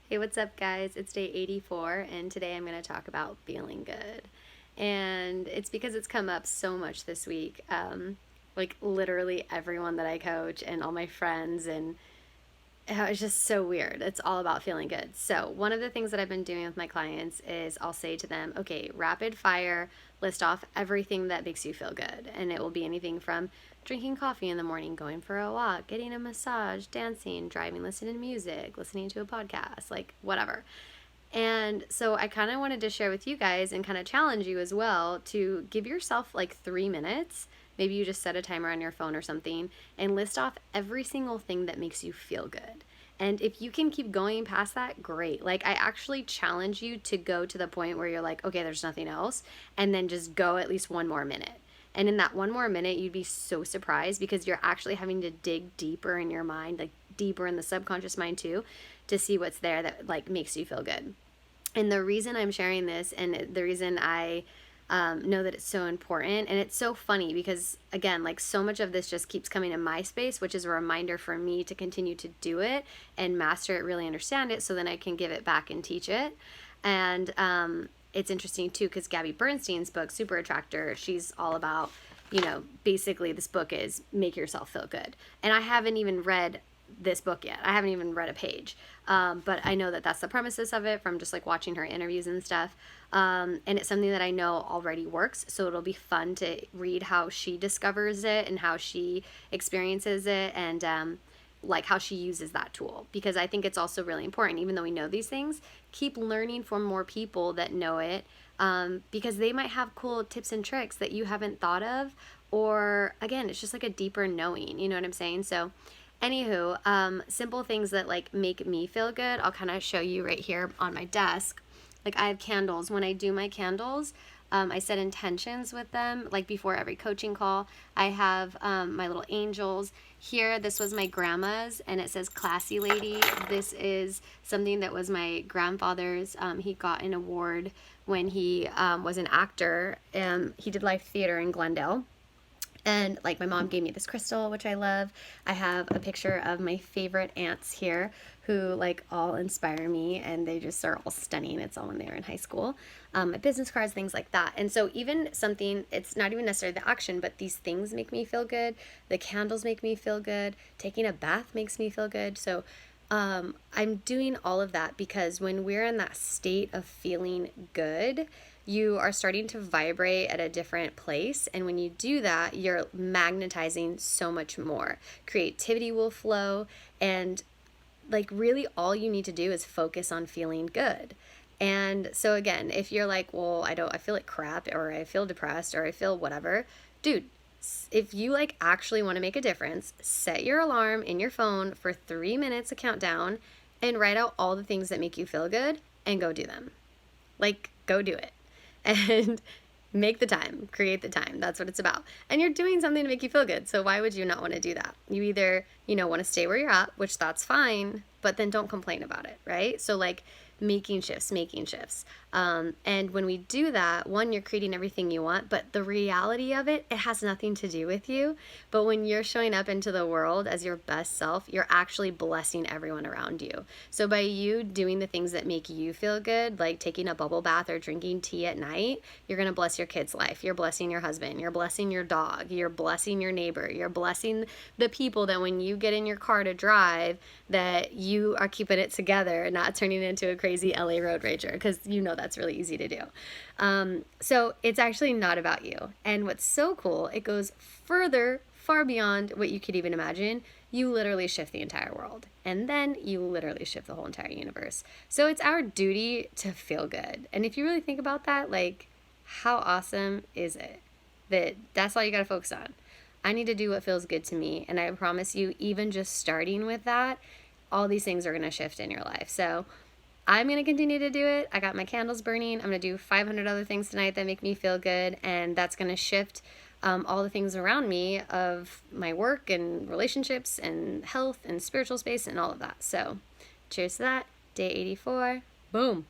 Hey, what's up, guys? It's day 84, and today I'm going to talk about feeling good. And it's because it's come up so much this week. Like, literally everyone that I coach and all my friends, and it's just so weird. It's all about feeling good. So, one of the things that I've been doing with my clients is I'll say to them, okay, rapid fire, list off everything that makes you feel good. And it will be anything from drinking coffee in the morning, going for a walk, getting a massage, dancing, driving, listening to music, listening to a podcast, like whatever. And so I kind of wanted to share with you guys and kind of challenge you as well to give yourself like 3 minutes. Maybe you just set a timer on your phone or something and list off every single thing that makes you feel good. And if you can keep going past that, great. Like, I actually challenge you to go to the point where you're like, okay, there's nothing else, and then just go at least one more minute. And in that one more minute, you'd be so surprised because you're actually having to dig deeper in your mind, like deeper in the subconscious mind too, to see what's there that like makes you feel good. And the reason I'm sharing this and the reason I know that it's so important, and it's so funny because, again, like so much of this just keeps coming in my space, which is a reminder for me to continue to do it and master it, really understand it, so then I can give it back and teach it. And it's interesting too because Gabby Bernstein's book, Super Attractor, she's all about, basically this book is make yourself feel good. And I haven't even read this book yet. I haven't even read a page. But I know that that's the premises of it from just like watching her interviews and stuff. And it's something that I know already works. So it'll be fun to read how she discovers it and how she experiences it and like how she uses that tool. Because I think it's also really important, even though we know these things, keep learning from more people that know it because they might have cool tips and tricks that you haven't thought of. Or again, it's just like a deeper knowing, you know what I'm saying? So anywho, simple things that like make me feel good, I'll kind of show you right here on my desk. Like I have candles. When I do my candles, I set intentions with them, like before every coaching call. I have my little angels. Here, this was my grandma's, and it says Classy Lady. This is something that was my grandfather's. He got an award when he was an actor. He did live theater in Glendale. And like my mom gave me this crystal, which I love. I have a picture of my favorite aunts here who like all inspire me and they just are all stunning. It's all when they were in high school. My business cards, things like that. And so even something, it's not even necessarily the action, but these things make me feel good. The candles make me feel good. Taking a bath makes me feel good. So I'm doing all of that because when we're in that state of feeling good, you are starting to vibrate at a different place. And when you do that, you're magnetizing so much more. Creativity will flow. And like really all you need to do is focus on feeling good. And so again, if you're like, well, I feel like crap, or I feel depressed, or I feel whatever, dude, if you like actually want to make a difference, set your alarm in your phone for 3 minutes, a countdown, and write out all the things that make you feel good and go do them. Like, go do it. And make the time, create the time. That's what it's about. And you're doing something to make you feel good. So why would you not want to do that? You either, want to stay where you're at, which that's fine, but then don't complain about it, right? So like making shifts. And when we do that, one, you're creating everything you want, but the reality of it, it has nothing to do with you. But when you're showing up into the world as your best self, you're actually blessing everyone around you. So by you doing the things that make you feel good, like taking a bubble bath or drinking tea at night, you're going to bless your kid's life. You're blessing your husband. You're blessing your dog. You're blessing your neighbor. You're blessing the people that when you get in your car to drive, that you are keeping it together and not turning into a crazy LA road rager, because that's really easy to do. So it's actually not about you. And what's so cool, it goes far beyond what you could even imagine. You literally shift the entire world. And then you literally shift the whole entire universe. So it's our duty to feel good. And if you really think about that, like, how awesome is it that that's all you got to focus on? I need to do what feels good to me. And I promise you, even just starting with that, all these things are going to shift in your life. So I'm going to continue to do it. I got my candles burning. I'm going to do 500 other things tonight that make me feel good. And that's going to shift all the things around me of my work and relationships and health and spiritual space and all of that. So cheers to that. Day 84. Boom.